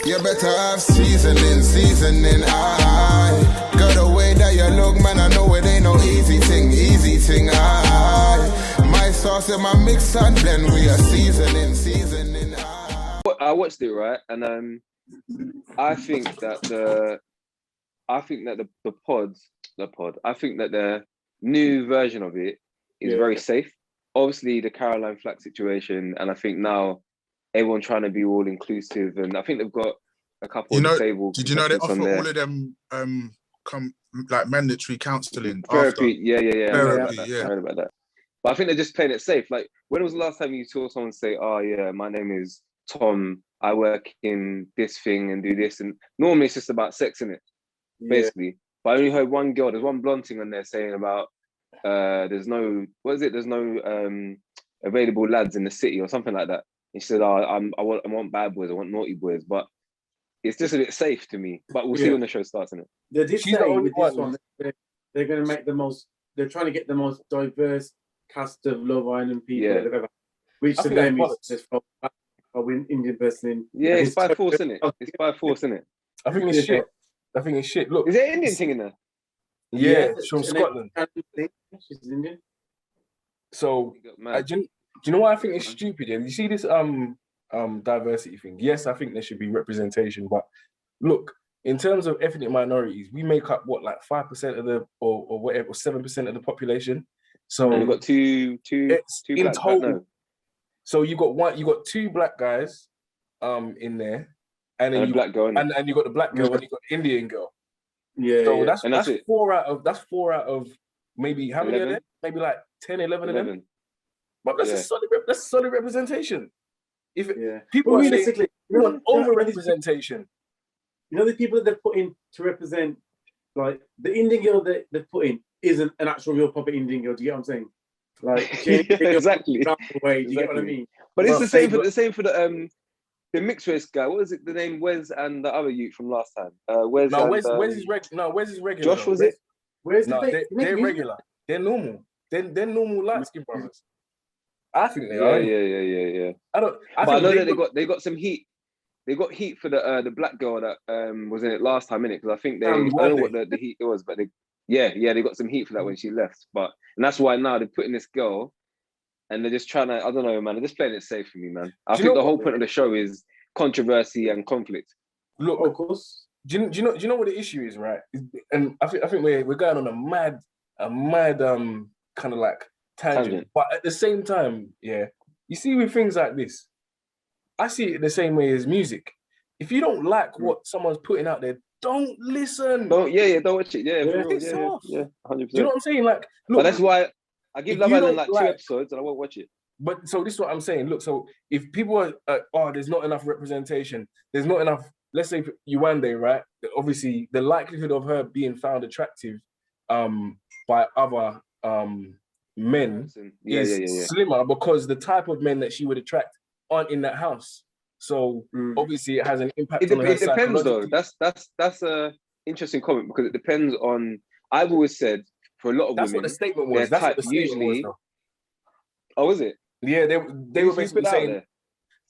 You better have seasoning, aye. Girl, the way that you look, man, I know it ain't no easy thing, aye. My sauce and my mix and blend, we are seasoning, aye. I watched it, right? And I think that the pod, I think that the new version of it is very safe. Obviously, the Caroline Flack situation, and I think now everyone trying to be all inclusive, and I think they've got a couple of disabled. Did you know they offer all of them like mandatory counselling therapy? After? Yeah. Therapy, I heard about that. But I think they're just playing it safe. Like, when was the last time you saw someone say, "Oh yeah, my name is Tom. I work in this thing and do this," and normally it's just about sex, innit? Basically. But I only heard one girl. There's one blonde thing on there saying about there's no available lads in the city or something like that. He said, "Oh, I want bad boys. I want naughty boys." But it's just a bit safe to me. But we'll see when the show starts, innit? They did say with this one, they're going to make they're trying to get the most diverse cast of Love Island people they've ever. Which to them is just for Indian person in. Yeah, it's by force, innit? It's by force, innit? I think it's shit. Look, is there an Indian thing in there? Yeah, she's from Scotland. She's Indian. So, do you know what I think is stupid? Yeah, you see this diversity thing. Yes, I think there should be representation, but look, in terms of ethnic minorities, we make up what, like 5% of the or whatever, 7% of the population. So you've got two in black, total. no. So you got two black guys in there, and then you black girl, and you got the black girl and you got the Indian girl. Yeah. So yeah. that's 4 out of maybe how many 11? Are there? Maybe like 10, 11 of them. But that's a solid representation. If people are saying we want over-representation. You know the people that they're put in to represent, like the Indian girl that they're put in isn't an actual real proper Indian girl. Do you get what I'm saying? Like exactly. Do you get what I mean? But it's the same for the mixed race guy. What was it? The name Wes and the other youth from last time. Wes is regular. Josh, was it? They're regular. They're normal. They're normal light skin brothers. I think they are. Yeah. I know that they got some heat. They got heat for the black girl that was in it last time, innit? Because I think I don't know what the heat was, but they got some heat for that when she left. And that's why now they're putting this girl, and they're just trying to, I don't know, man. They're just playing it safe for me, man. I think the whole point of the show is controversy and conflict. Look, of course. Do you know what the issue is, right? And I think we're going on a mad kind of like tangent. But at the same time, you see with things like this, I see it the same way as music. If you don't like what someone's putting out there, don't listen. Don't watch it. Yeah, 100%. Do you know what I'm saying? Like, look, but that's why I give Love Island like 2 episodes and I won't watch it. But so this is what I'm saying. Look, so if people are, there's not enough representation, there's not enough. Let's say Yewande, right? Obviously, the likelihood of her being found attractive by other men is slimmer because the type of men that she would attract aren't in that house. So obviously it has an impact on her. It depends though. That's a interesting comment because it depends on. I've always said for a lot of that's women, what the statement was. That's what the statement usually was. Oh, is it? Yeah, they were basically saying.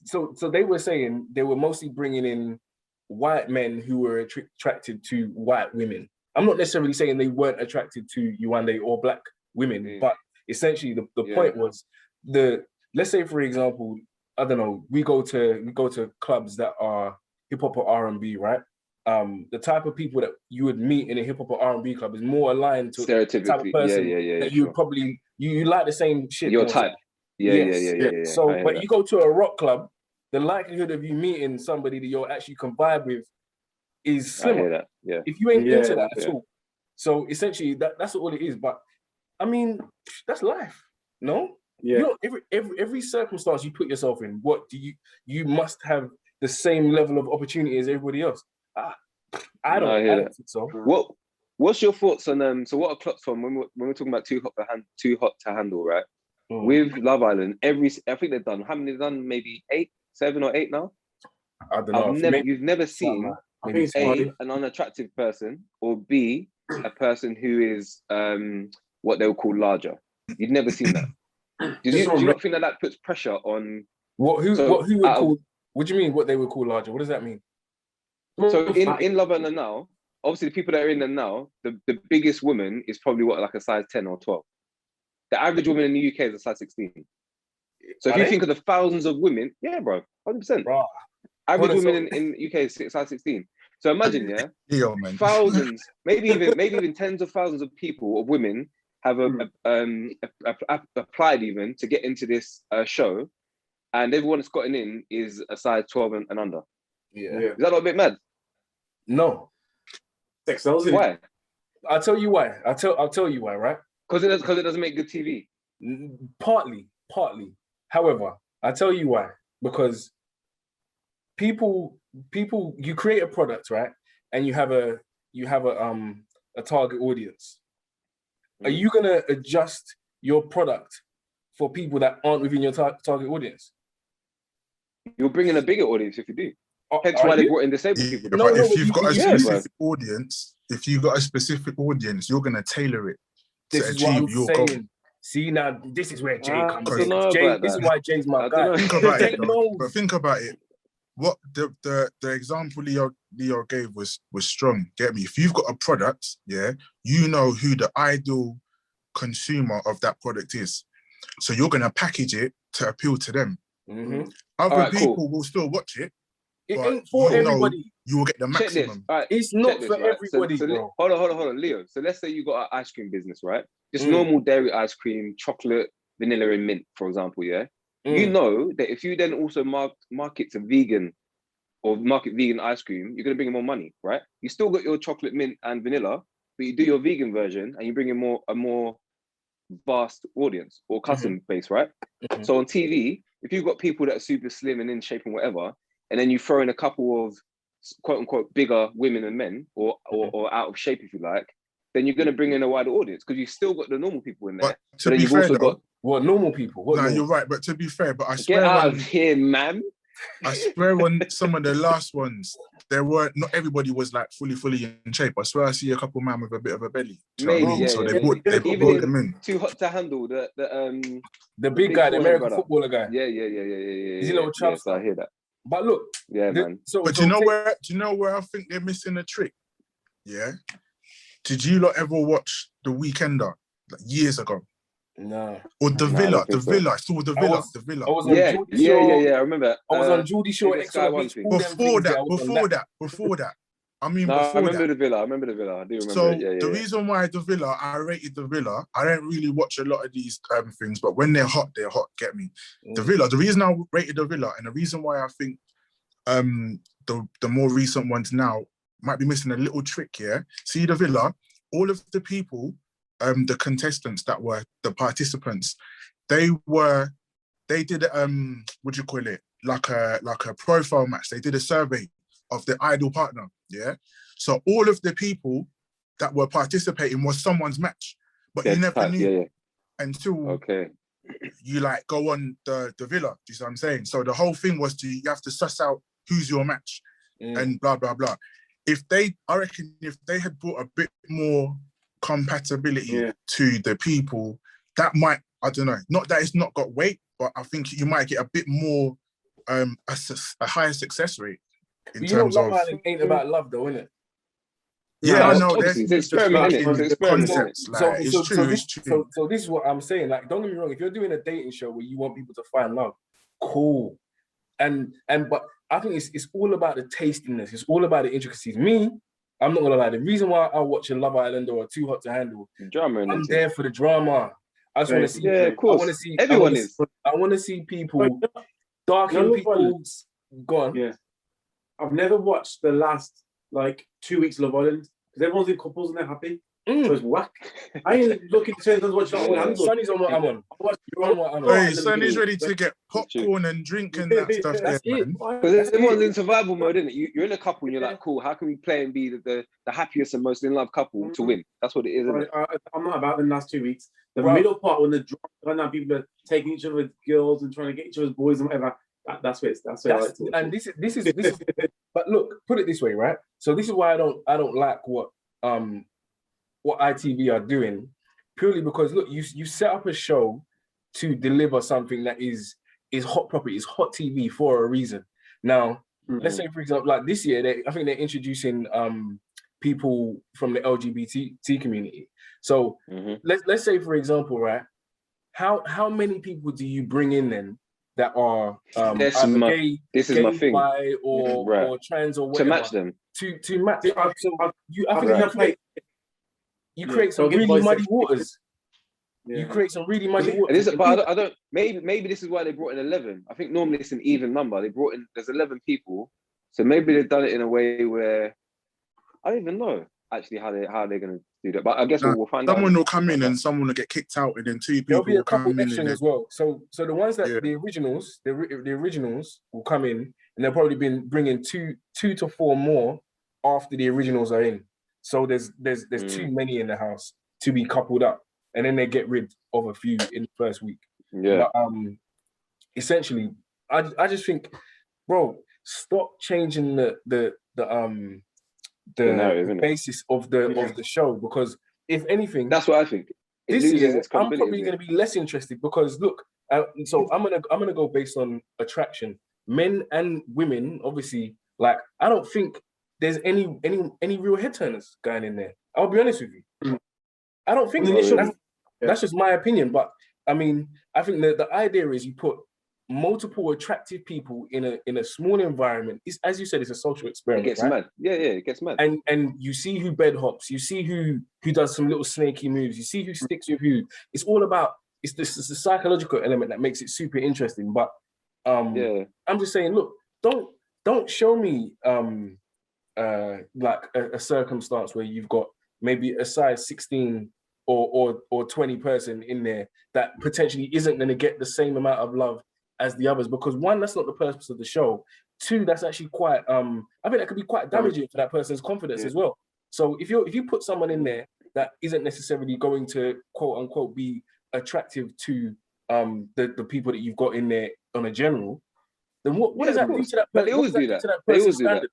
So they were saying they were mostly bringing in white men who were attracted to white women. I'm not necessarily saying they weren't attracted to Yewande or black women, but essentially the point was let's say for example, I don't know, we go to clubs that are hip hop or R&B, right? The type of people that you would meet in a hip hop or R&B club is more aligned to the type of person that you would probably you like the same shit. Your type. Yeah. So, but you go to a rock club, the likelihood of you meeting somebody that you're actually can vibe with is slimmer. I hear that. Yeah. If you ain't into that at all. So essentially that's all it is. But I mean, that's life. No? Yeah. You know, every circumstance you put yourself in, what do you must have the same level of opportunity as everybody else. I don't think so. What's your thoughts on so what are clocks from when we're talking about too hot to handle, right? With Love Island, I think they've done how many? They've done maybe 7 or 8 now. I don't know. You've never seen an unattractive person or B a person who is what they would call larger. You've never seen that. Do you not think that puts pressure on who would call? What do you mean? What they would call larger? What does that mean? So in Love Island now, obviously the people that are in there now, the biggest woman is probably like a size 10 or 12. The average woman in the UK is a size 16. So if you think of the thousands of women, yeah, bro, 100%. Bro. Average women in UK is size 16. So imagine, thousands, maybe even tens of thousands of people, of women, have applied even to get into this show, and everyone that's gotten in is a size 12 and under. Yeah. Is that not a bit mad? No. Why? I'll tell you why. I'll tell you why, right? Because it doesn't make good TV. Partly. However, I'll tell you why. Because people, you create a product, right? And you have a target audience. Are you gonna adjust your product for people that aren't within your target audience? You're bringing a bigger audience if you do. Hence why they brought in disabled people. But if you've got a specific audience, you're gonna tailor it to achieve your goal. See, now this is where Jay comes in. This is why Jay's my guy. Think about it, but think about it. What the example Leo gave was strong. Get me? If you've got a product, you know who the ideal consumer of that product is, so you're gonna package it to appeal to them. Mm-hmm. Other people will still watch it. It ain't for everybody. You will get the maximum. Right, it's not for everybody, bro. Hold on, Leo. So let's say you got an ice cream business, right? Just normal dairy ice cream, chocolate, vanilla, and mint, for example. Yeah. You know that if you then also market to vegan or market vegan ice cream, you're gonna bring in more money, right? You still got your chocolate, mint, and vanilla, but you do your vegan version and you bring in a more vast audience or customer base, right? So on TV, if you've got people that are super slim and in shape and whatever, and then you throw in a couple of quote unquote bigger women and men or out of shape, if you like, then you're going to bring in a wider audience because you've still got the normal people in there. But to be fair, got what normal people? You're right. But to be fair, I swear, get out of here, man. I swear on some of the last ones, not everybody was like fully in shape. I swear I see a couple man with a bit of a belly. Maybe, so they brought them in. Too hot to handle the big guy, the American footballer guy. Yeah. He's a little chump. Yes, I hear that. But look, man. But do you know where I think they're missing a trick? Yeah. Did you lot ever watch The Weekender like years ago? No. Or The Villa. The Villa. It's called The Villa. I was on Geordie Shore. Yeah. I remember. I was on Geordie Shore. Before that. I remember The Villa. I do remember. So the reason why The Villa, I rated The Villa. I don't really watch a lot of these things, but when they're hot. Get me? The Villa. The reason I rated The Villa, and the reason why I think the more recent ones now might be missing a little trick here. See The Villa. All of the people, the contestants that were the participants, they did what do you call it? Like a profile match. They did a survey of the ideal partner, yeah? So all of the people that were participating was someone's match, but you never knew until you like go on the Villa, do you see what I'm saying? So the whole thing was you have to suss out who's your match and blah, blah, blah. I reckon if they had brought a bit more compatibility to the people, that might, I don't know, not that it's not got weight, but I think you might get a bit more, a higher success rate. In terms Love Island ain't about love, though, isn't it? Yeah, I know. It's experiment. It's true. So this is what I'm saying. Like, don't get me wrong. If you're doing a dating show where you want people to find love, cool. But I think it's all about the tastiness. It's all about the intricacies. Me, I'm not gonna lie. The reason why I watch a Love Island or Too Hot to Handle, I'm there for the drama. I just want to see. Yeah, of course. I want to see. Everyone is. I want to see people, dark-skinned people. Go on. Yeah. I've never watched the last 2 weeks of Love Island because everyone's in couples and they're happy. So it's whack. I ain't looking to turn on watch Love Island. Sunny's on what I'm on. Hey, Sunny's ready to get popcorn and drink and that stuff. That's it. Because everyone's in survival mode, isn't it? You're in a couple and you're like, cool, how can we play and be the happiest and most in love couple to win? That's what it is, isn't it? I'm not about the last 2 weeks. The middle part when the drama, people are taking each other's girls and trying to get each other's boys and whatever. That's where I like to watch. And this is. But look, put it this way, right? So this is why I don't like what ITV are doing, purely because look, you set up a show to deliver something that is hot property, is hot TV for a reason. Now, let's say, for example, like this year, I think they're introducing people from the LGBT community. So let's say, for example, right, how many people do you bring in then that are either gay, bi, or trans or whatever, to match them? To match. So you create some really muddy waters. Yeah. You create some really muddy waters. But I don't. Maybe this is why they brought in 11. I think normally it's an even number. They brought in. There's 11 people, so maybe they've done it in a way where I don't even know actually how they're going to do that. But I guess we'll find out. Someone will come in and someone will get kicked out, and then 2 people There'll be will come in as well. So the ones that the originals will come in, and they'll probably bring in two to 4 more after the originals are in. So there's too many in the house to be coupled up, and then they get rid of a few in the first week. Yeah. But, essentially, I just think, bro, stop changing the narrative, basis of the show, because if anything, that's what I think. This year, I'm probably going to be less interested because look, so I'm gonna go based on attraction, men and women. Obviously, like I don't think there's any real head turners going in there. I'll be honest with you. I don't think that's just my opinion, but I mean, I think the idea is you put multiple attractive people in a small environment. It's, as you said, it's a social experiment. It gets mad. Yeah, it gets mad. And you see who bed hops. You see who does some little snaky moves. You see who sticks with who. It's all about it's the psychological element that makes it super interesting. But I'm just saying, look, don't show me like a circumstance where you've got maybe a size 16 or 20 person in there that potentially isn't going to get the same amount of love as the others, because 1, that's not the purpose of the show. 2, that's actually quite I think that could be quite damaging for that person's confidence as well. So if you put someone in there that isn't necessarily going to quote unquote be attractive to the people that you've got in there on a general, then what does that do to that person? But they always do that. They always do that.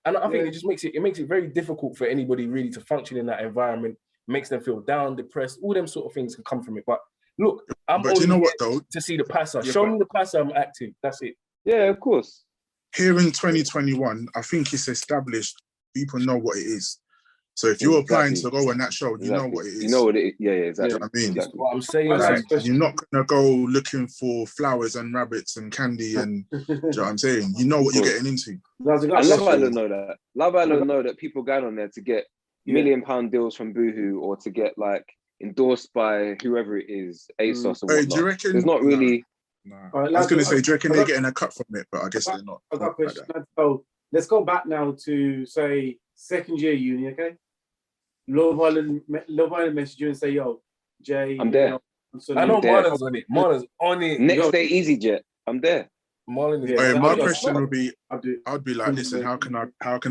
And I think it just makes it very difficult for anybody really to function in that environment. Makes them feel down, depressed. All them sort of things can come from it. But look, but you know what though? To see the passer. Show me the passer, I'm active. That's it. Yeah, of course. Here in 2021, I think it's established. People know what it is. So if you're applying to go on that show, you know what it is. You know what it is. Yeah, exactly. You know what I mean? That's what I'm saying. Like, you're not gonna go looking for flowers and rabbits and candy and do you know what I'm saying? You know what you're getting into. And Love Island know that. Love Island know that people going on there to get £1 million deals from Boohoo or to get like endorsed by whoever it is, ASOS or whatnot. Do you reckon? There's not really. No. I was going to say, do you reckon they're getting a cut from it? But I guess they're not. I've got a question. So let's go back now to say second year uni, okay? Love Island message you and say, yo, Jay, I'm there. I know Marlon's on it. Marlon's on it. Next day, EasyJet. I'm there. Marlon is my question would be, I'd be like, listen, how can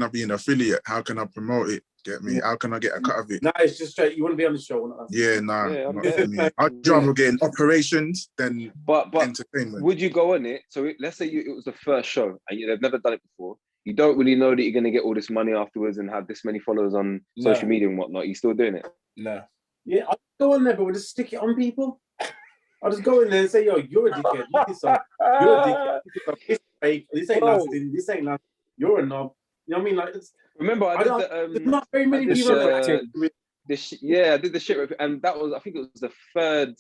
I be an affiliate? How can I promote it? Get me? How can I get a cut of it? No, it's just straight. You want to be on the show? Yeah, nah. Not for me. I'd rather get operations than entertainment. Would you go on it? So let's say it was the first show and they've never done it before. You don't really know that you're going to get all this money afterwards and have this many followers on social media and whatnot. You still doing it? No. Yeah, I'll go on there, but we'll just stick it on people. I'll just go in there and say, yo, you're a dickhead. You're a dickhead. It's fake. This ain't lasting. This ain't lasting. You're a knob. You know what I mean? Like, remember, there's not very many people. I did the shit, and that was, I think it was the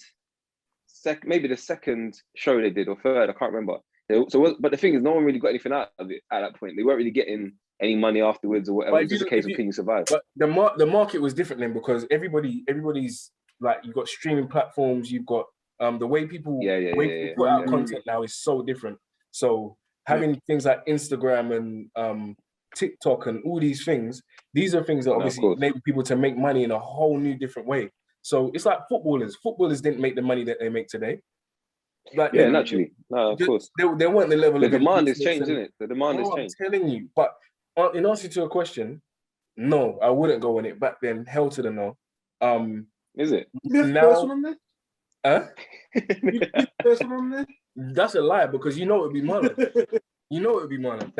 maybe the second show they did, or third, I can't remember. But the thing is, no one really got anything out of it at that point. They weren't really getting any money afterwards or whatever. It was just a case of can you survive. But the market was different then, because everybody's like, you've got streaming platforms, you've got the way people put out content now is so different. So having things like Instagram and TikTok and all these things, these are things that obviously enable people to make money in a whole new different way. So it's like footballers. Footballers didn't make the money that they make today. Like, naturally. No, of course. They weren't the level the of demand has changed, isn't it? The demand has changed. I'm telling you. But in answer to a question, no, I wouldn't go on it back then. Hell to the no. Is it? Now, huh? On there? That's a lie, because you know it would be Marlon. You know it would be Marlon.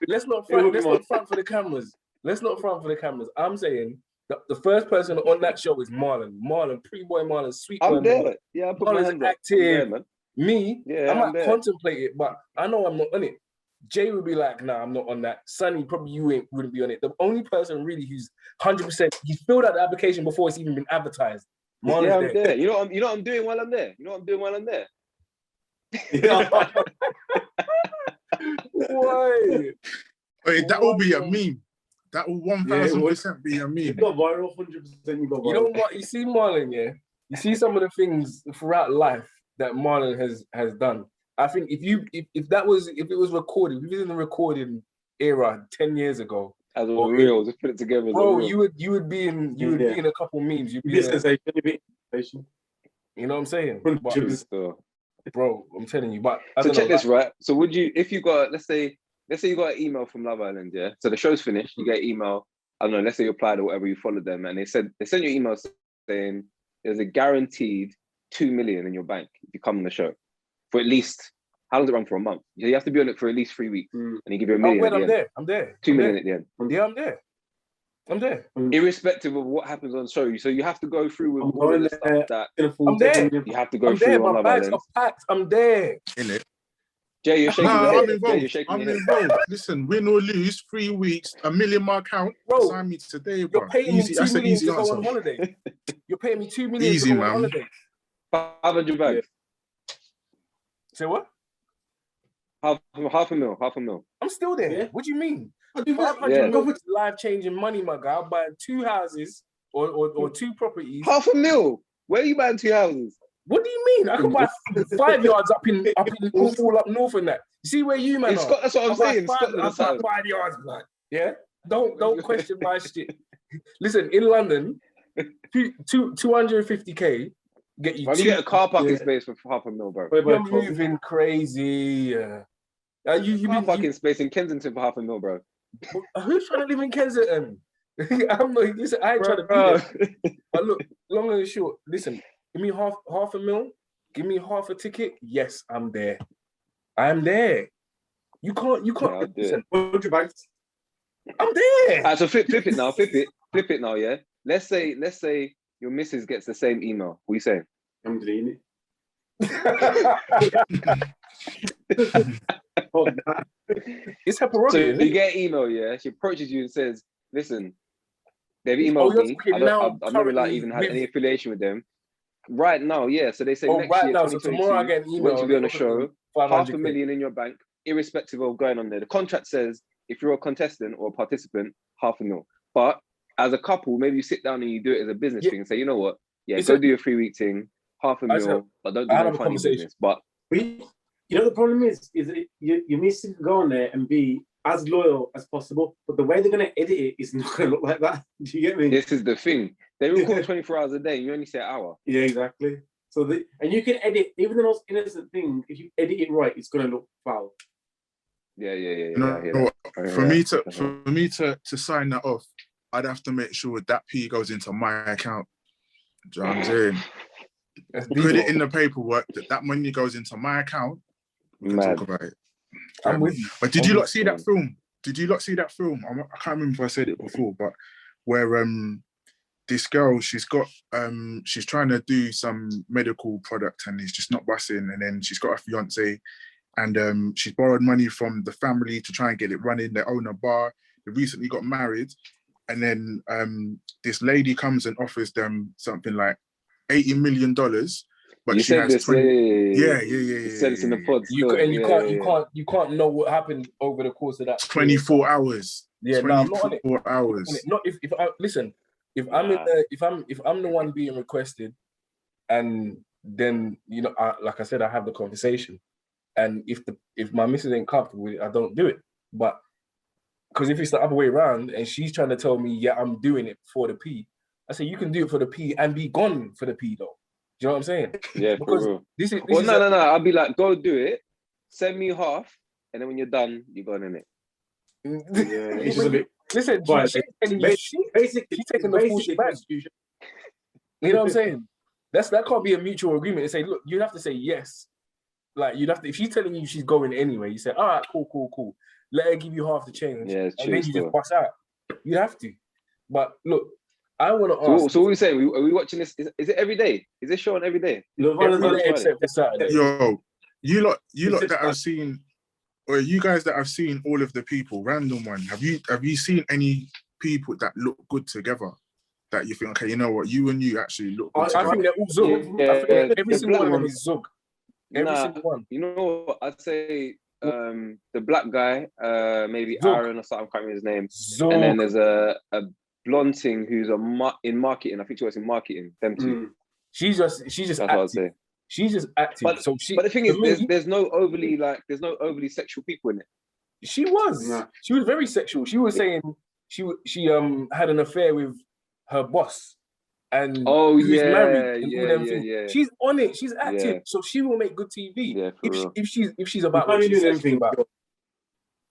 Let's not front for the cameras. Let's not front for the cameras. I'm saying the first person on that show is Marlon. Marlon, pre-boy Marlon, sweet boy I'm there. Marlon. Yeah, I put my hand active. up. Man. Me, I might contemplate it, but I know I'm not on it. Jay would be like, nah, I'm not on that. Sunny, probably wouldn't be on it. The only person really who's 100%, he filled out the application before it's even been advertised. Yeah, I'm there. You know what I'm doing while I'm there? Yeah. Why? Wait, that will be a meme. That will 1000% be a meme. You got viral, 100%. You got viral. You know what? You see Marlon, yeah? You see some of the things throughout life that Marlon has done. I think if it was recorded, if it was in the recording era 10 years ago, as a real, just put it together. Bro, you would be in a couple memes. You'd be in sensation. You know what I'm saying? But, bro, I'm telling you. But so check this, right? So would you, if you got, let's say you got an email from Love Island, yeah? So the show's finished, you get an email, I don't know, let's say you applied or whatever, you followed them, and they sent you an email saying there's a guaranteed 2 million in your bank if you come on the show. For at least, how long does it run for? A month? You have to be on it for at least 3 weeks, and you give you $1 million. I'm there. 2 million at the end. Yeah, I'm there. Irrespective of what happens on the show, so you have to go through with all the stuff that I'm there. You have to go through on Love Island. Packed. I'm there. In it. Jay, you're shaking your head. Jay, you're shaking I'm your head. involved. Listen, win or lose, 3 weeks, $1 million my account. Bro, sign me today, bro. You're paying me $2 million to go on holiday. You're paying me $2 million to go on holiday. 500 bags. Say what? Half a mil. I'm still there. Yeah. What do you mean? 500 mil life-changing money, my guy. I'm buying 2 houses or 2 properties. $500,000. Where are you buying 2 houses? What do you mean? I can buy 5 yards up in all up north and that. You see where you man are? That's what I'm saying. I've got 5 yards, man. Yeah? Don't question my shit. Listen, in London, 250k get you. You get a car parking space for $500,000, bro. You're moving crazy. Car parking space in Kensington for $500,000, bro. Who's trying to live in Kensington? I'm not. Listen, I ain't trying to be there. But look, long and short. Listen, give me half a mil. Give me half a ticket. Yes, I'm there. I'm there. You can't. Listen, 100 bags. I'm there. So flip it now. Flip it now. Yeah. Let's say your missus gets the same email. What are you saying? I'm deleting it. It's her prerogative. So you get an email, yeah? She approaches you and says, listen, they've emailed me. I've never like even had any affiliation with them. Right now, yeah. So they say next year, now, so tomorrow I get an email. Once you be on the show, $500,000 in your bank, irrespective of going on there. The contract says if you're a contestant or a participant, $500,000. But as a couple, maybe you sit down and you do it as a business thing and say, you know what? Yeah, go do your 3-week thing, $500,000, but don't do no funny business. But you know the problem is that you need to go on there and be as loyal as possible, but the way they're going to edit it is not going to look like that. Do you get me? This is the thing. They record 24 hours a day. You only say an hour. Yeah, exactly. So and you can edit even the most innocent thing. If you edit it right, it's going to look foul. Yeah. For me to sign that off, I'd have to make sure that P goes into my account. Do you know what I'm saying? Put it in the paperwork that money goes into my account. We can talk about it. I'm with you. But did you lot see that film? Did you lot see that film? I can't remember if I said it before, but where this girl, she's trying to do some medical product and it's just not busting, and then she's got a fiance and she's borrowed money from the family to try and get it running. They own a bar. They recently got married, and then this lady comes and offers them something like $80 million. But you she has this, 20. You said it's in the pod. You can't know what happened over the course of that 24 hours. Yeah, 24 hours. Not if I listen. If I'm the one being requested, and then like I said, I have the conversation, and if my missus ain't comfortable with it, I don't do it. But because if it's the other way around and she's trying to tell me, yeah, I'm doing it for the P, I say you can do it for the P and be gone for the P though. Do you know what I'm saying? Yeah, because for real. No. I'll be like, go do it, send me half, and then when you're done, you're gone in it. Yeah, it's just a bit. Listen, she's taking the full shebang. You know what I'm saying? That can't be a mutual agreement. They say, look, you'd have to say yes. Like you'd have to, if she's telling you she's going anyway, you say, all right, cool. Let her give you half the change. Yeah, and then you just bust out. You have to. But look, I want to ask. So what are we saying? Are we watching this? Is it every day? Is this show on every day? Every day except for Saturday. Yo, you lot that have seen or you guys that have seen all of the people, random one, have you seen any people that look good together? That you think, okay, you know what, you and you actually look good together? I think they're all Zug. Yeah, I think every single one of them is Zug. Every single one. You know what? I'd say the black guy, maybe Zug. Aaron or something, I can't remember his name. Zug. And then there's a blonde thing who's in marketing. I think she works in marketing. Them two. She's just That's active. what I'd say. She's just active. But the thing is, there's no overly sexual people in it. She was. Yeah. She was very sexual. She was saying she had an affair with her boss. And he was married and all them things. Yeah. She's on it. She's active, so she will make good TV. Yeah, if she's about what she's saying about.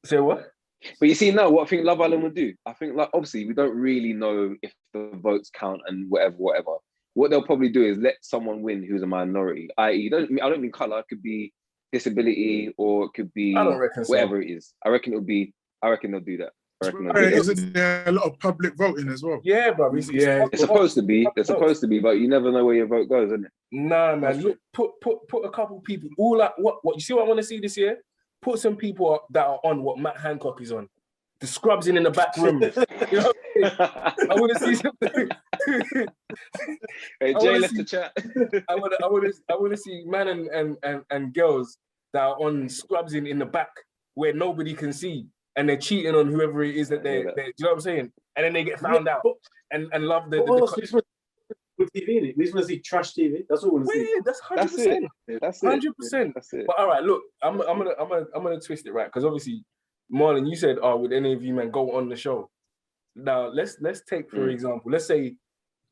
Say what? But you see now, what I think Love Island would do. I think, like, obviously we don't really know if the votes count and whatever. What they'll probably do is let someone win who's a minority. I.e., I don't mean color. It could be disability, or it could be whatever it is. I reckon they'll do that. Isn't there a lot of public voting as well? Yeah, bro. It's supposed to be. It's supposed to be, but you never know where your vote goes, isn't it? Nah, man. Look, put a couple people. All like what you see? What I want to see this year? Put some people that are on what Matt Hancock is on. The scrubs in the back room. You know what I want to see something. Hey, Jay left the chat. I want to see man and girls that are on scrubs in the back where nobody can see. And they're cheating on whoever it is that they you know what I'm saying? And then they get found out and love the TV. We just want to see trash TV. That's all we want to see. That's 100%. That's 100%. That's it. But all right, look, I'm gonna twist it, right? Because obviously, Marlon, you said, would any of you men go on the show? Now let's take, for example, let's say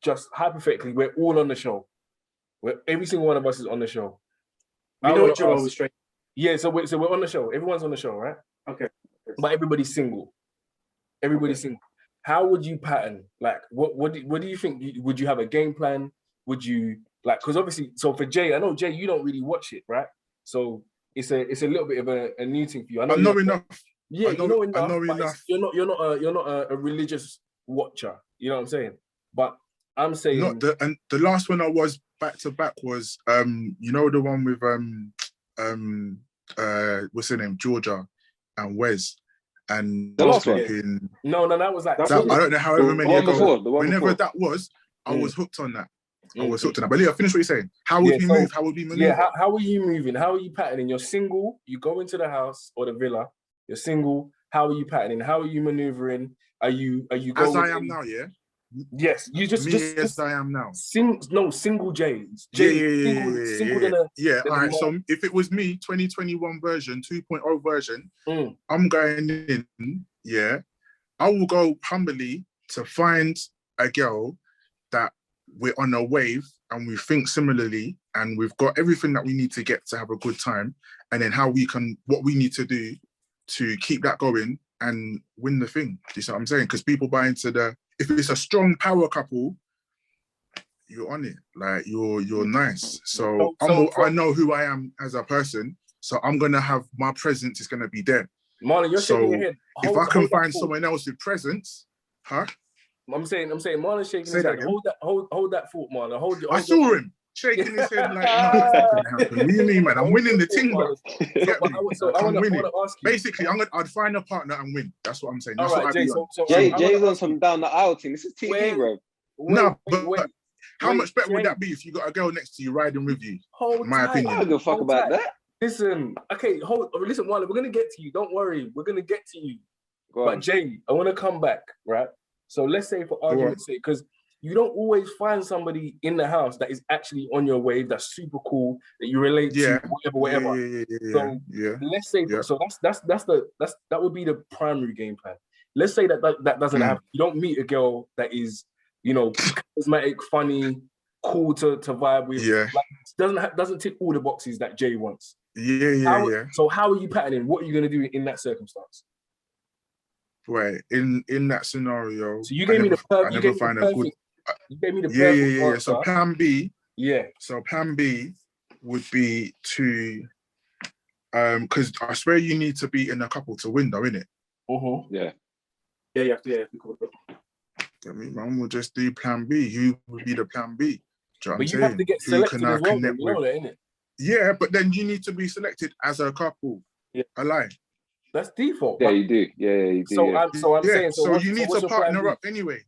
just hypothetically, we're all on the show. Every single one of us is on the show. We know what you're straight. Yeah, so we're on the show. Everyone's on the show, right? Okay. But everybody's single. Everybody's single. How would you pattern? Like, what do you think? Would you have a game plan? Would you like? Because obviously, so for Jay, I know Jay, you don't really watch it, right? So it's a little bit of a new thing for you. I know enough. Yeah, you know enough. I know enough. You're not a religious watcher. You know what I'm saying? But I'm saying the last one I was back to back was you know, the one with what's her name, Georgia and Wes, and the last one. No, that was like I don't know however many ago. Whenever that was, I was hooked on that. I was hooked on that. But Leo, finish what you're saying. How would we move? How would we maneuver? Yeah, how are you moving? How are you patterning? You're single. You go into the house or the villa. You're single. How are you patterning? How are you maneuvering? Are you going as I am now? Yeah. Yes, you just as I am now. Single James. Yeah. All right. So if it was me, 2021 version, 2.0 version, I'm going in. Yeah, I will go humbly to find a girl that we're on a wave and we think similarly, and we've got everything that we need to get to have a good time, and then what we need to do to keep that going and win the thing. You see what I'm saying? Because people buy into if it's a strong power couple, you're on it. Like you're nice. So I know who I am as a person. So I'm gonna have my presence is gonna be there. Marlon, you're shaking your head. If I can find someone else with presence, huh? I'm saying Marlon's shaking his head. Hold that thought, Marlon. I saw him shaking his head like, no, that's not gonna happen. What do you mean, man? I'm winning the thing, bro. I'm winning. Basically, I'd find a partner and win. That's what I'm saying. That's what I'd be on. Jay's on some down the aisle thing. This is TV, bro. No, but how much better would that be if you got a girl next to you riding with you? In my opinion. I don't give a fuck about that. Listen, okay, listen, Marlon, we're gonna get to you. Don't worry, we're gonna get to you. But Jay, I want to come back, right? So let's say, for argument's sake, because you don't always find somebody in the house that is actually on your wave, that's super cool, that you relate to, whatever. So let's say, so that would be the primary game plan. Let's say that doesn't happen. You don't meet a girl that is, you know, charismatic, funny, cool to vibe with. Like, doesn't tick all the boxes that Jay wants. So how are you patterning? What are you gonna do in that circumstance? Right, in that scenario. So you gave me the perfect. You gave me the perfect answer. So plan B. Yeah. So plan B would be to, because I swear you need to be in a couple to win, though, innit? Yeah. Yeah. I mean, man, we'll just do plan B. Who would be the plan B? Do you know but you have to get selected as well, you know that, innit? Yeah, but then you need to be selected as a couple. Yeah. I lie. That's default. Yeah, you do. Yeah, you do. I'm saying. So you need to partner up anyway.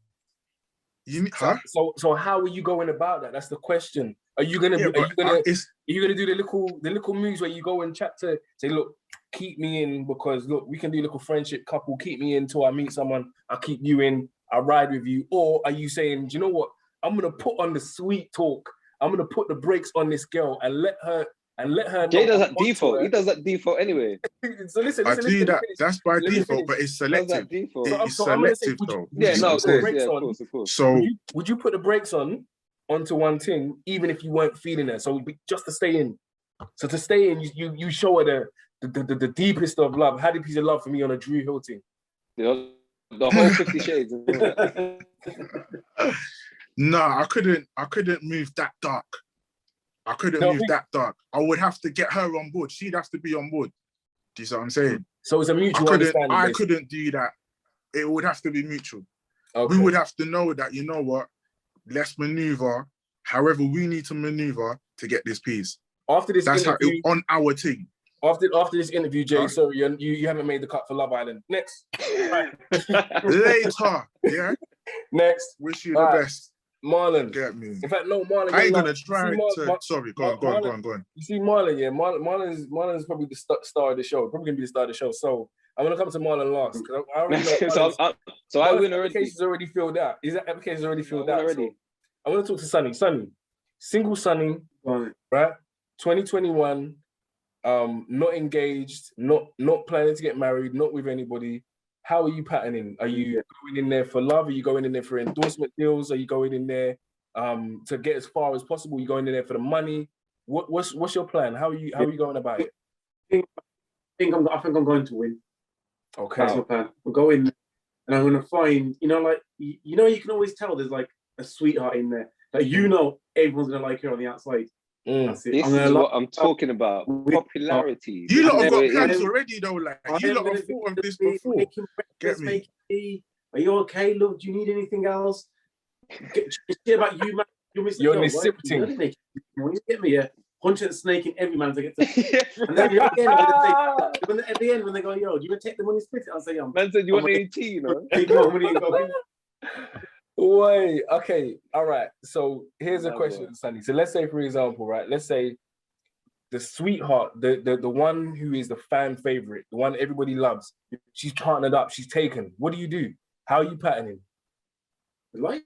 So how are you going about that? That's the question. Are you gonna do the little moves where you go and chat to say, look, keep me in because look, we can do a little friendship couple, keep me in till I meet someone, I'll keep you in, I'll ride with you, or are you saying, do you know what? I'm gonna put on the sweet talk, I'm gonna put the brakes on this girl and let her Jay does that default. He does that default anyway. So listen. That's by default, but it's selective. It's selective though. Of course. So would you put the brakes onto one thing, even if you weren't feeling it? So just to stay in. So to stay in, you show her the deepest of love. How deep is your love for me on a Drew Hill thing? The whole 50 Shades. No, I couldn't move that dark. I couldn't move that dark. I would have to get her on board. She'd have to be on board. Do you see what I'm saying? So it's a mutual understanding. I couldn't do that. It would have to be mutual. Okay. We would have to know that, you know what, let's maneuver however we need to maneuver to get this piece. After this interview, on our team. After this interview, Jay, sorry, you haven't made the cut for Love Island. Next. Later. Yeah? Next. Wish you the best. Marlon. Get me. In fact, no, Marlon. I ain't going to try to... Sorry, go on. You see Marlon, yeah? Marlon's probably the star of the show. Probably going to be the star of the show. So I'm going to come to Marlon last. I already know so I win already. Application's already filled out. Is that application's already filled out? Already. So I want to talk to Sunni. Sunni. Single Sunni, right? 2021, not engaged, not planning to get married, not with anybody. How are you patterning? Are you going in there for love? Are you going in there for endorsement deals? Are you going in there to get as far as possible? Are you going in there for the money? What's your plan? How are you going about it? I think I'm going to win. Okay. That's my plan. We'll go in and I'm going to find, you can always tell there's like a sweetheart in there. Like, everyone's going to like her on the outside. That's it. This is what I'm talking about. Popularity. You lot have got plans already though. Like you lot have thought of this before. Get me. Are you okay? Look, do you need anything else? Shit about you, man. You're on this sip thing. You get me? Yeah. Punch at the snake in every man to get to. And then at the end, when they go, yo, do you want to take the money, split it? I'll say, yo. Man said, you want any tea, you know? Wait, okay, all right. So here's a question, Sunny. So let's say, for example, right? Let's say the sweetheart, the one who is the fan favorite, the one everybody loves, she's partnered up, she's taken. What do? How are you patterning? Like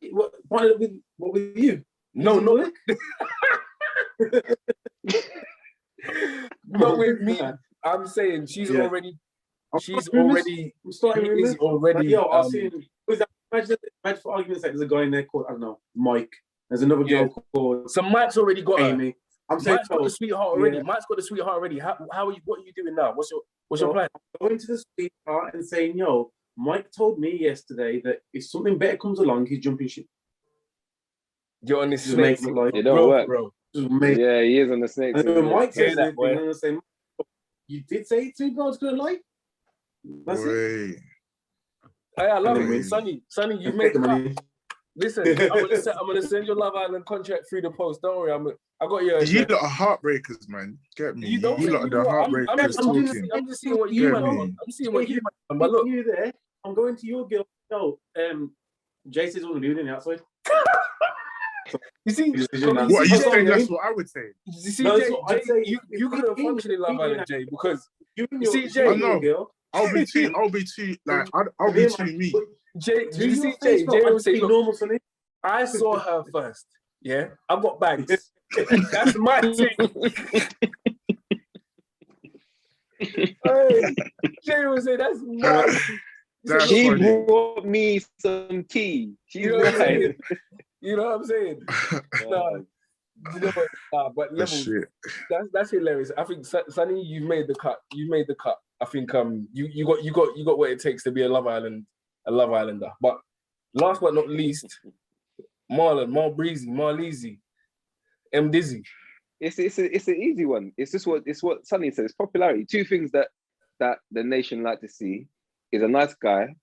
what with you? No. Not with me. I'm saying she's already. I'm starting already. Yo, I'll see. Imagine for argument's sake, there's a guy in there called, I don't know, Mike. There's another girl called. So Mike's already got Amy. I'm saying Mike's got the sweetheart already. Mike's got the sweetheart already. How are you? What are you doing now? What's your plan? I'm going to the sweetheart and saying, yo, Mike told me yesterday that if something better comes along, he's jumping ship. You're on this snake. It don't work, bro. Yeah, he is on the snake. And when Mike says that, I'm going to say, you did say it too, God's going to lie? That's it. Hey, I love it. Sunny, you've made the money. Listen, I'm gonna send your Love Island contract through the post. Don't worry, I got you. You lot are heartbreakers, man. Get me. You lot are the heartbreakers talking. I'm just seeing what you man. I'm seeing what you man. But look, you there. I'm going to your girl. No, Jay says what we're doing outside. You see, what are you saying? That's what I would say. You see, Jay, you couldn't function in Love Island, Jay, because you see, Jay, I know. I'll be too like I'll be too me. Jay, do you see Jay? Jay would say, look, I saw her first. Yeah, I got bags. That's my thing. Hey, Jay would say, that's my. She brought me some tea. She's right. You know what I'm saying? But levels, that's hilarious. I think Sunny, you've made the cut. I think you got what it takes to be a Love Islander. But last but not least, Marlon, Marlz, M Dizzy. It's an easy one. It's what Sunny said. It's popularity. Two things that the nation like to see is a nice guy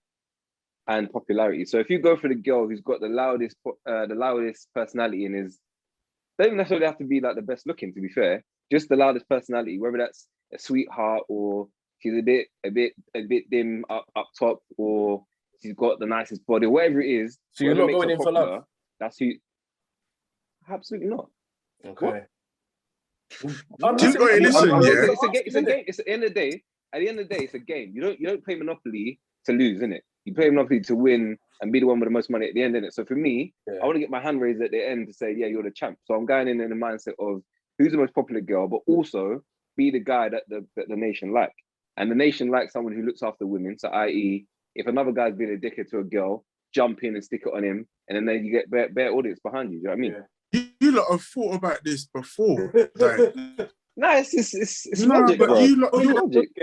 and popularity. So if you go for the girl who's got the loudest personality and they don't necessarily have to be like the best looking, to be fair, just the loudest personality, whether that's a sweetheart or she's a bit dim up top, or she's got the nicest body, whatever it is. So you're not going in for love? That's who. Absolutely not. Okay. It's a game. It's at the end of the day. At the end of the day, it's a game. You don't play Monopoly to lose, innit? You play Monopoly to win and be the one with the most money at the end, innit? So for me, I want to get my hand raised at the end to say, yeah, you're the champ. So I'm going in the mindset of who's the most popular girl, but also be the guy that the nation like. And the nation likes someone who looks after women. So i.e., if another guy's being a dickhead to a girl, jump in and stick it on him, and then you get bare audience behind you. Do you know what I mean? Yeah. You lot have thought about this before. Like, it's no, logic, but bro.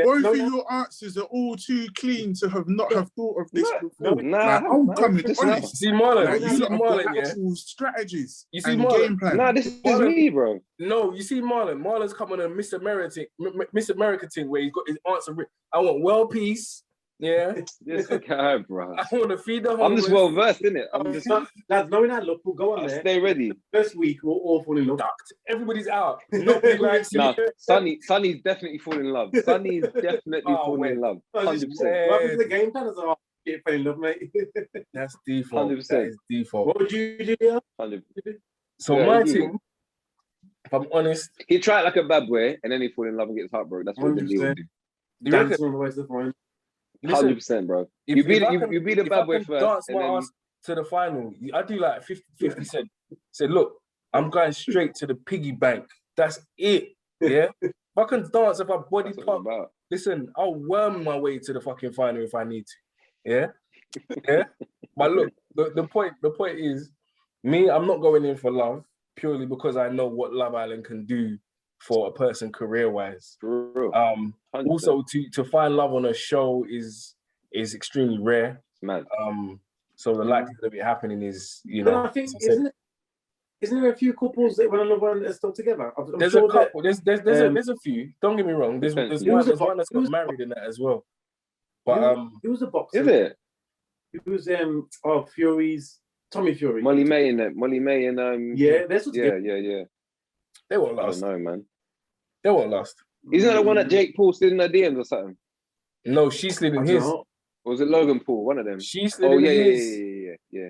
Both of your answers are all too clean to not have thought of this before. I'm coming honest. See Marlon, you lot have got actual strategies and Marlon, game plan. Nah, this is me, bro. No, you see Marlon. Marlon's coming on a Miss America thing where he's got his answer written. I want world peace. Yeah, this guy, bro. I want to feed the homeless. I'm just well versed in it. I'm just lads, knowing that look, we'll go on there. Stay ready. First week, we're all falling in love. Everybody's out. Nobody likes no, Sunny's definitely falling in love. Sunny's definitely falling in love. 100%. What was the game plan? I get falling in love, mate. That's default. 100%. That is default. What would you do? 100%. So my team, if I'm honest, he tried like a bad boy and then he fall in love and gets heartbroken. That's what the deal would do. Dancing on the way to the front. 100%, bro. You beat the bad boy first. Dance my ass to the final. I do like 50 cent. Said, look, I'm going straight to the piggy bank. That's it. Yeah. If I can dance, if I body pop, listen, I'll worm my way to the fucking final if I need to. Yeah. Yeah. But look, the point is, me, I'm not going in for love purely because I know what Love Island can do for a person career-wise. Also to find love on a show is extremely rare. Mad. So the likelihood of it happening is, I think isn't there a few couples that when Love Island are still together? There's a couple. There's a few. Don't get me wrong. There's one that's got married in that as well. But who was the boxer? Is it? It was Fury's Tommy Fury. Molly May and yeah, that's what's yeah. They won't last. I don't know, man. They won't last. Isn't that the one that Jake Paul slid in her DMs or something? No, she slid in his. Or was it Logan Paul? One of them. She slid in his. Yeah.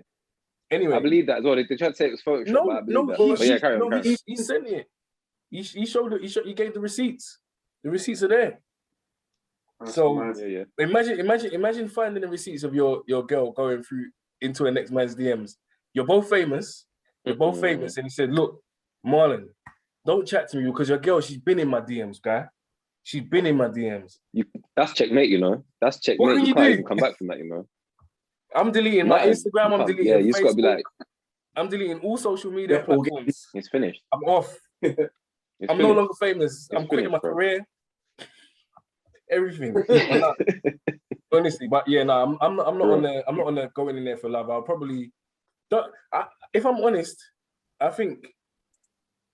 Anyway, I believe that as well. They tried to say it was Photoshop. He sent it. He showed it. He gave the receipts. The receipts are there. That's so nice. Imagine finding the receipts of your girl going through into a next man's DMs. You're both famous. And he said, "Look, Marlon, don't chat to me because your girl, she's been in my DMs, guy. She's been in my DMs." That's checkmate, you know. That's checkmate. What can you you can't do? even come back from that, you know. I'm deleting my Instagram. I'm deleting Facebook. You just got to be like. I'm deleting all social media platforms. It's finished. I'm off. I'm no longer famous. I'm quitting my career. Everything. Honestly, but yeah, no, I'm not on there. I'm not on there going in there for love. I'll probably. If I'm honest, I think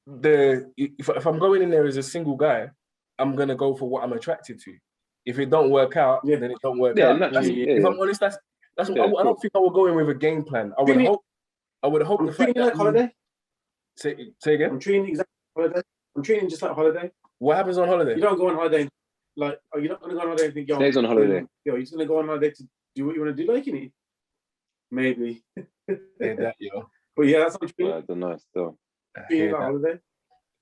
if I'm going in there as a single guy, I'm gonna go for what I'm attracted to. If it don't work out, then it don't work out. If I'm honest, that's I don't think I will go in with a game plan. I would hope the fact that holiday. Say again. I'm treating exactly holiday. I'm treating just like holiday. What happens on holiday? You don't go on holiday like, you're not gonna go on holiday and think, yo, stays on holiday. You're just gonna go on holiday to do what you want to do, like you need. Maybe. That, yo. But yeah, that's what I'm treating. I don't know still. Treating like holiday.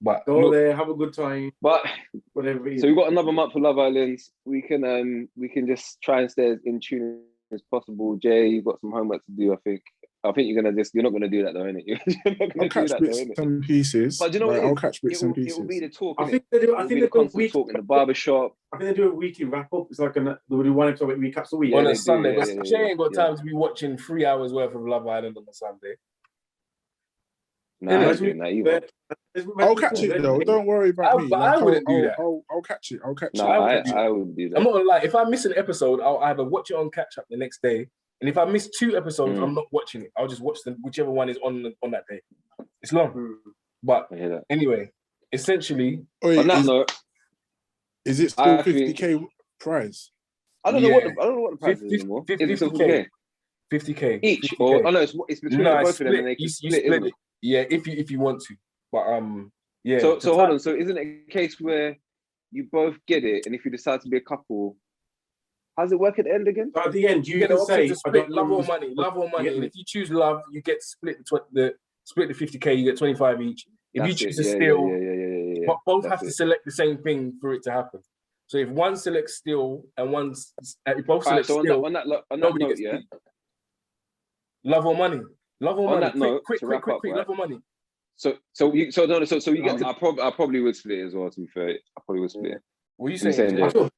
But go there, have a good time. But whatever it is. So we've got another month of Love Islands. We can just try and stay as in tune as possible. Jay, you've got some homework to do, I think. You're not gonna do that though, innit? I'll catch bits and pieces. But you know what? I'll catch bits and pieces. It will be the talk. I think they do a talk in the barber shop. I think they do a weekly wrap up. It's like they do one episode recaps a week on a Sunday. Jay ain't got time to be watching 3 hours worth of Love Island on a Sunday. Nah, I ain't doing that either. I'll catch it though. Don't worry about me. But I wouldn't do that. I'll catch it. I wouldn't do that. I'm not gonna lie. If I miss an episode, I'll either watch it on catch up the next day. And if I miss 2 episodes, I'm not watching it. I'll just watch whichever one is on that day. It's long. But anyway, essentially, on that note, is it still 50k prize? I don't know what the prize is anymore. 50k. 50k each, 50K. Or it's between both of them, and they can split it. Yeah, if you want to. But yeah. So hold on. So isn't it a case where you both get it, and if you decide to be a couple, how does it work at the end again? So at the end, you get can the option say, to split love or money. Love or money. And if you choose love, you get split the 50K, you get 25 each. If you choose to steal, both have to select the same thing for it to happen. So if one selects steal and if both select steal, on that nobody note, gets paid. Love or money. Love or money. Quick, love or money. So you get. I probably would split it as well. To be fair, I probably would split it. What are you saying?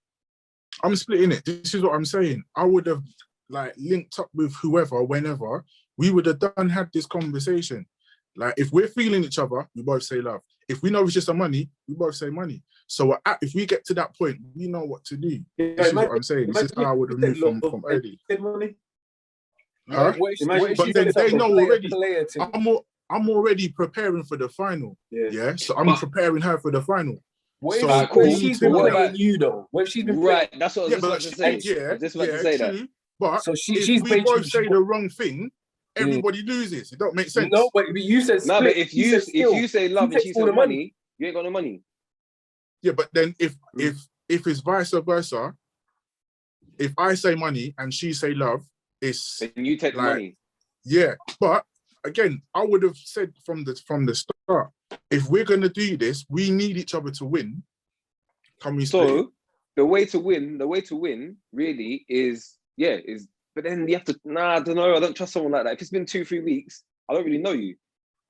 I'm splitting it. This is what I'm saying. I would have like linked up with whoever, whenever we would have had this conversation. Like if we're feeling each other, we both say love. If we know it's just a money, we both say money. So if we get to that point, we know what to do. This is what I'm saying. This is how I would have moved from early. Huh? But then they know already. I'm already preparing for the final. Yeah. So I'm preparing her for the final. What if she's been playing you though? What if she's been right? That's what I was about to say. Yeah, just about to say that. But so she's we both say the wrong thing, everybody loses. It don't make sense. No, but you said split. No, but if you say love and she said money, you ain't got no money. Yeah, but then if it's vice versa, if I say money and she say love, it's and you take the money. Yeah, but again, I would have said from the start, if we're gonna do this, we need each other to win. Can we? So the way to win really is. But then you have to. I don't know. I don't trust someone like that. If it's been 2-3 weeks, I don't really know you.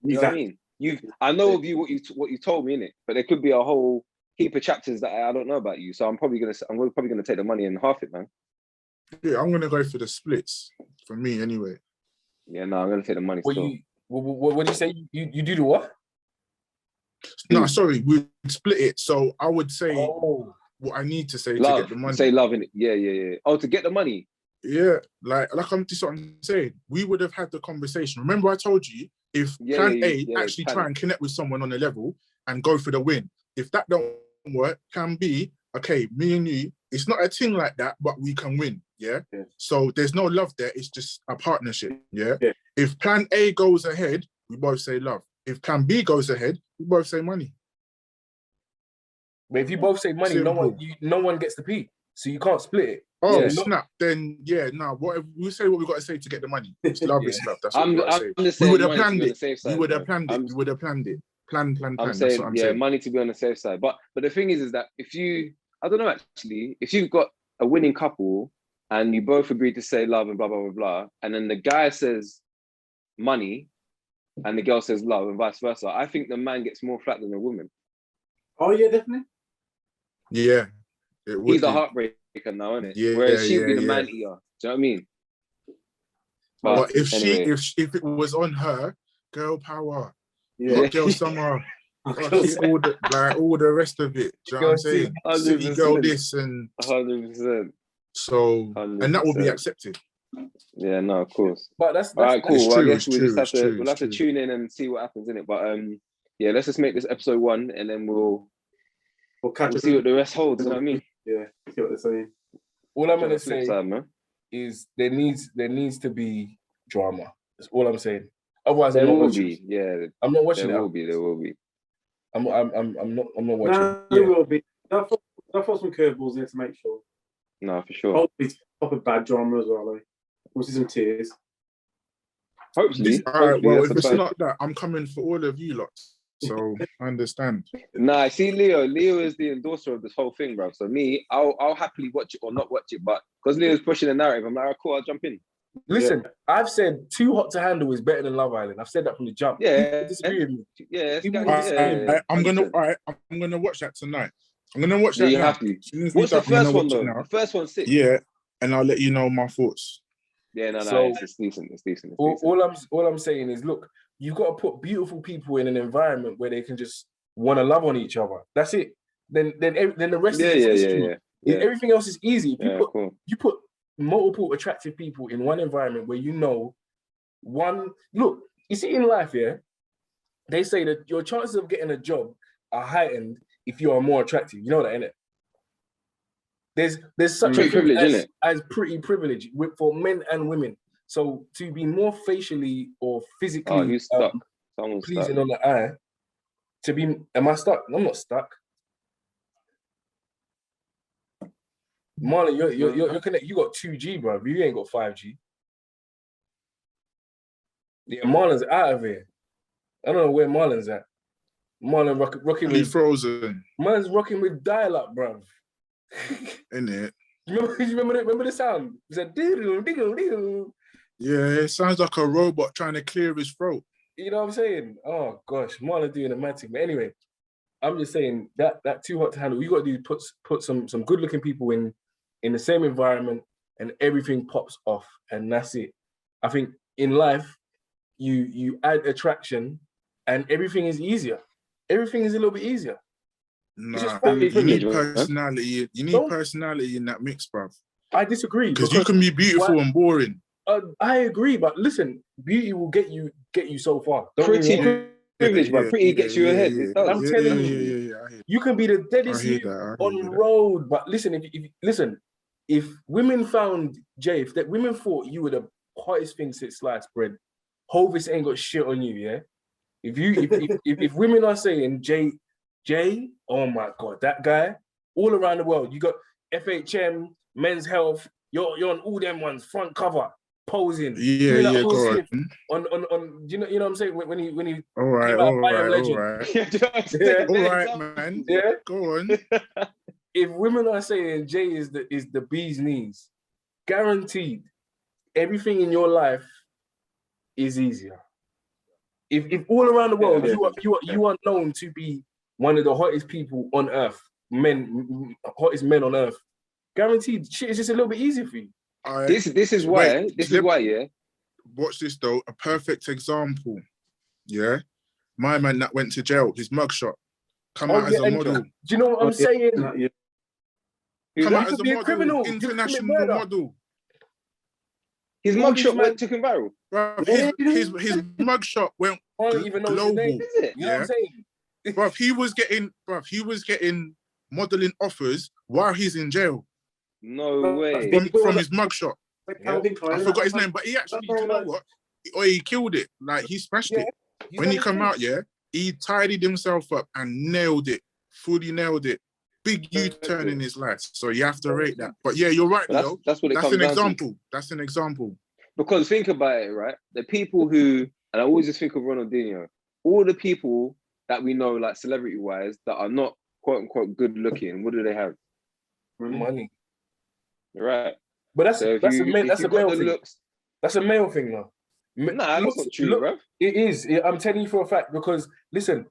You know what I mean? I know of you what you told me, innit? But there could be a whole heap of chapters that I don't know about you. So I'm probably gonna take the money and half it, man. Yeah, I'm gonna go for the splits for me anyway. Yeah, no, I'm gonna take the money. What do you say? You do the what? No, sorry, we split it. So I would say what I need to say love, to get the money. Say love in it. Yeah. Oh, to get the money. Yeah, like I'm just what I'm saying. We would have had the conversation. Remember, I told you if plan A actually try and connect with someone on a level and go for the win. If that don't work, plan B, okay, me and you, it's not a thing like that, but we can win. Yeah. So there's no love there. It's just a partnership. Yeah. If plan A goes ahead, we both say love. If plan B goes ahead, we both say money. But if you both say money, no one gets the P. So you can't split it. Oh, snap. Then, we say what we got to say to get the money. It's love, it's love. That's what we got to say. We would have planned it. We would have planned it. We would have planned it. Plan. I'm saying, money to be on the safe side. But the thing is that I don't know, actually, if you've got a winning couple and you both agree to say love and blah, blah, blah, blah, and then the guy says money and the girl says love and vice versa, I think the man gets more flat than the woman. Oh, yeah, definitely. Yeah. He's the heartbreaker now, isn't it? Yeah, whereas she'd be the man eater. Do you know what I mean? But if it was on her, girl power, hot girl summer, all the rest of it. Do you know what I'm saying? 100%. City girl this and 100%. So 100%. And that will be accepted. Yeah, no, of course. But that's all right, cool. Well, I guess we'll have to tune in and see what happens in it. But let's just make this episode 1 and then we'll see what the rest holds. You know what I mean? Yeah, see what they're saying. All I'm gonna say is there needs to be drama. That's all I'm saying. Otherwise, there will be. Yeah, I'm not watching it. There will be. I'm not watching. No, there will be. I'll throw some curveballs in to make sure. No, for sure. Hopefully, it's proper bad drama as well. We'll see some tears. Hopefully. Well, if it's not that, I'm coming for all of you lots. So I understand. Nah, see, Leo is the endorser of this whole thing, bro. So me, I'll happily watch it or not watch it, but because Leo's pushing the narrative, I'm like, right, cool, I'll jump in. Listen, I've said Too Hot to Handle is better than Love Island. I've said that from the jump. Yeah, disagree with me. Yeah, I'm gonna watch that tonight. I'm gonna watch that. You have to. What's the first one though? The first one's sick. Yeah, and I'll let you know my thoughts. Yeah, no, it's decent. It's decent. All I'm saying is, look, you've got to put beautiful people in an environment where they can just want to love on each other. That's it. Then the rest is history. Yeah. Everything else is easy. If you put multiple attractive people in one environment where look, you see in life, they say that your chances of getting a job are heightened if you are more attractive. You know that, innit? There's such a thing as pretty privilege for men and women. So to be more facially or physically pleasing on the eye, am I stuck? I'm not stuck. Marlon, you're connected. You got 2G, bro. You ain't got 5G. Yeah, Marlon's out of here. I don't know where Marlon's at. Marlon rocking with frozen. Marlon's rocking with dial-up, bro. In it. Remember the sound? It said doo-doo-doo-doo-doo. Yeah, it sounds like a robot trying to clear his throat. You know what I'm saying? Oh gosh, Marlon doing a mad thing. But anyway, I'm just saying that too hot to handle. You got to do put some good-looking people in the same environment, and everything pops off, and that's it. I think in life, you add attraction, and everything is easier. Everything is a little bit easier. Nah, you need personality. You need personality in that mix, bruv. I disagree. Because you can be beautiful and boring. I agree, but listen, beauty will get you so far. Pretty privilege, but pretty gets you ahead. I'm telling you, you can be the deadest on the road, but listen, if women found Jay, if that women thought you were the hottest thing since sliced bread, Hovis ain't got shit on you, yeah. If women are saying Jay, oh my God, that guy, all around the world, you got FHM, Men's Health, you're on all them ones, front cover, posing. Yeah, go on. You know what I'm saying? When he all right, man. Yeah, go on. If women are saying Jay is the bee's knees, guaranteed, everything in your life is easier. If all around the world you are known to be one of the hottest people on earth, hottest men on earth, guaranteed shit is just a little bit easier for you. This is why, yeah. Watch this though, a perfect example. Yeah. My man that went to jail, his mugshot, come out as a model. Do you know what I'm saying? Come out as a model, international model. His mugshot went took him viral. Bruv, his mugshot went global. You know what I'm saying? Bruv, he was getting modeling offers while he's in jail. No way. From his mugshot. Yeah. I forgot his name, but he actually, you know what? He killed it. Like, he smashed it. When he come out, he tidied himself up and nailed it. Fully nailed it. Big U-turn in his life. So you have to rate that. But yeah, you're right, though. That's what it comes down to. That's an example. Because think about it, right? The people who, and I always just think of Ronaldinho, all the people that we know, like celebrity-wise, that are not quote-unquote good-looking, what do they have? Money. Right. But that's a male thing. Looks, that's a male thing, though. Nah, that's not true, bro. It is. I'm telling you for a fact, because listen,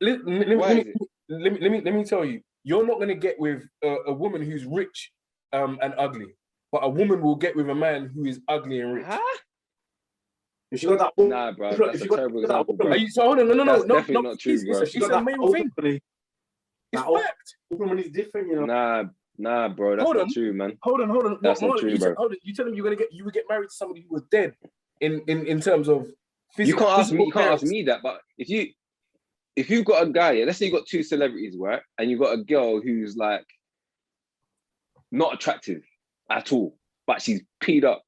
let me tell you, you're not going to get with a woman who's rich and ugly, but a woman will get with a man who is ugly and rich. Huh? If you got that, nah, bro, that's a terrible example, bro. Hold on, no, definitely not true, bro. It's a male thing. It's fact. Woman is different, you know. Nah, bro, that's not true, man. Hold on. That's not true, bro. Hold on. You tell him you would get married to somebody who was dead in terms of physical. You can't ask me that, but if you've got a guy, let's say you got two celebrities, right? And you got a girl who's like not attractive at all, but she's peed up.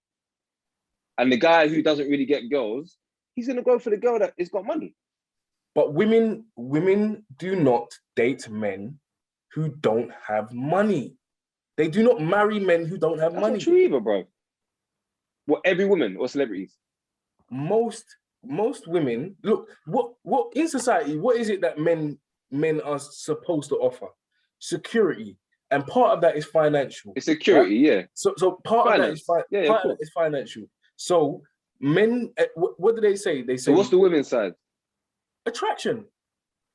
And the guy who doesn't really get girls, he's gonna go for the girl that has got money. But women do not date men who don't have money. They do not marry men who don't have money. That's not true either, bro. What, every woman or celebrities? Most women, look, what in society, what is it that men are supposed to offer? Security. And part of that is financial. It's security, right? Yeah. So part of that is financial. So men, what do they say? They say. So what's the women's side? Attraction.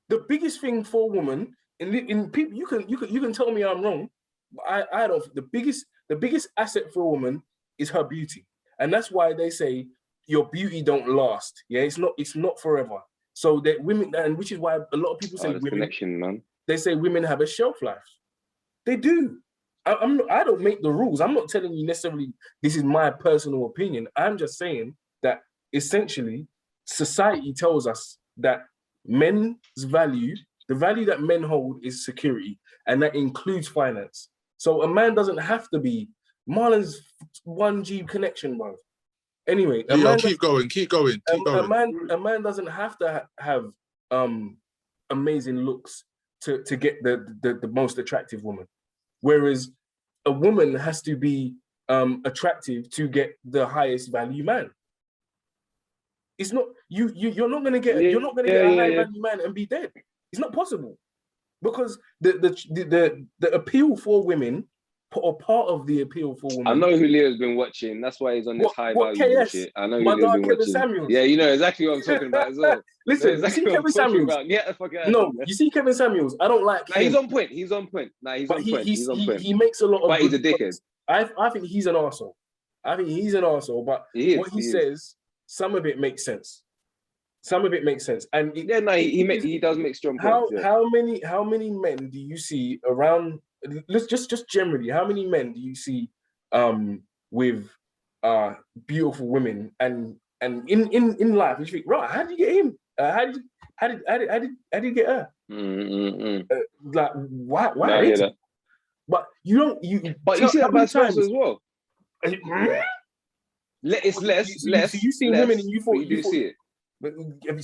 The biggest thing for a woman, in people, you can tell me I'm wrong. But I don't. The biggest asset for a woman is her beauty, and that's why they say your beauty don't last. Yeah, it's not forever. So that women, and which is why a lot of people say women. Connection, man. They say women have a shelf life. They do. I don't make the rules. I'm not telling you necessarily this is my personal opinion. I'm just saying that essentially society tells us that men's value, the value that men hold, is security, and that includes finance. So a man doesn't have to be Marlon's 1G connection, bro. Anyway, keep going. A man doesn't have to have amazing looks to get the most attractive woman. Whereas a woman has to be attractive to get the highest value man. It's not you're not gonna get a high value man and be dead. It's not possible, because the appeal for women, or part of the appeal for women. I know who Leo's been watching. That's why he's on this high value bullshit. I know who Leo's been watching. Samuels. Yeah, you know exactly what I'm talking about as well. Listen, you see Kevin Samuels. Get the fuck out. No, you see Kevin Samuels. I don't like him. He's on point. He's on point. He's on point. He makes a lot of. But he's a dickhead. I think he's an arsehole. But what he says, some of it makes sense. And he does make strong points. How many men do you see around? Let's just generally, how many men do you see with beautiful women and in life? You think, right? How did you get him? How did you get her? Like why? No, I hear that. But you don't. But you see that vice versa as well. It's less. So you've seen women and you thought you do see it.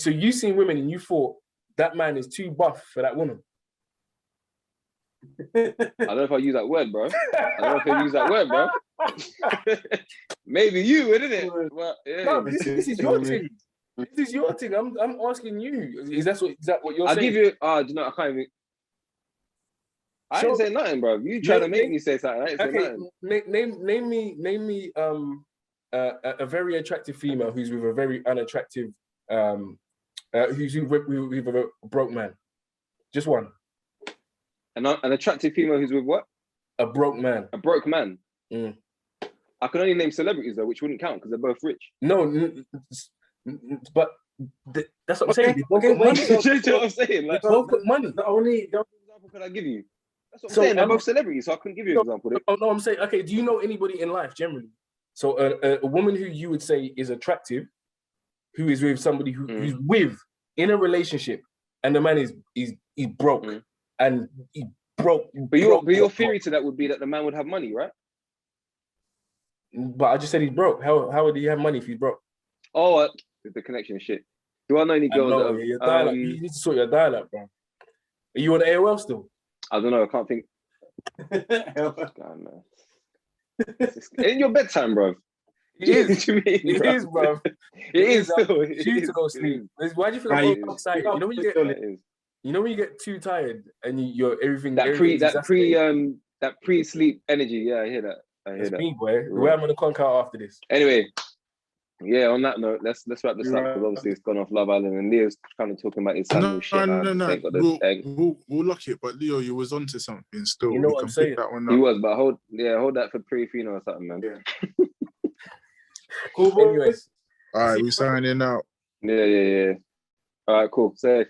So you've seen women and you thought that man is too buff for that woman. I don't know if I use that word, bro. Maybe you would, isn't it? Well, yeah. No, this is your thing. This is your thing. I'm asking you. Is that what you're saying? I'll give you. Do you know? I can't even. I didn't say nothing, bro. You trying to make me say something? I didn't say nothing. Name me a very attractive female who's with a very unattractive who's with a broke man. Just one. An attractive female who's with what? A broke man. A broke man. Mm. I can only name celebrities though, which wouldn't count because they're both rich. No, but that's what I'm saying. You know what I'm saying? Like, both got money. The only example could I give you? That's what I'm saying. They're both celebrities, so I couldn't give you an example. No, I'm saying, okay, do you know anybody in life generally? So a woman who you would say is attractive, who is with somebody who's with in a relationship, and the man is broke, and he broke. But your theory to that would be that the man would have money, right? But I just said he's broke. How would he have money if he's broke? Oh, the connection shit. Do I know any girls that have, you need to sort your dial-up, bro. Are you on AOL still? I don't know. I can't think. God, man. In your bedtime, bro. It is. It is, bro. It is. Choose to go sleep. Why do you feel like I'm excited? You know when you get too tired and you're everything. That pre-sleep energy. Yeah, I hear that. That's me, boy. Where I'm gonna conquer after this. Anyway, yeah. On that note, let's wrap this up because obviously it's gone off Love Island and Leo's kind of talking about his shit. No. We'll lock it. But Leo, you was onto something still. You know what I'm saying? That one he was, but hold that for pre-Fino or something, man. Yeah. Cool, boys. All right, we signing out. Yeah. All right, cool. Say.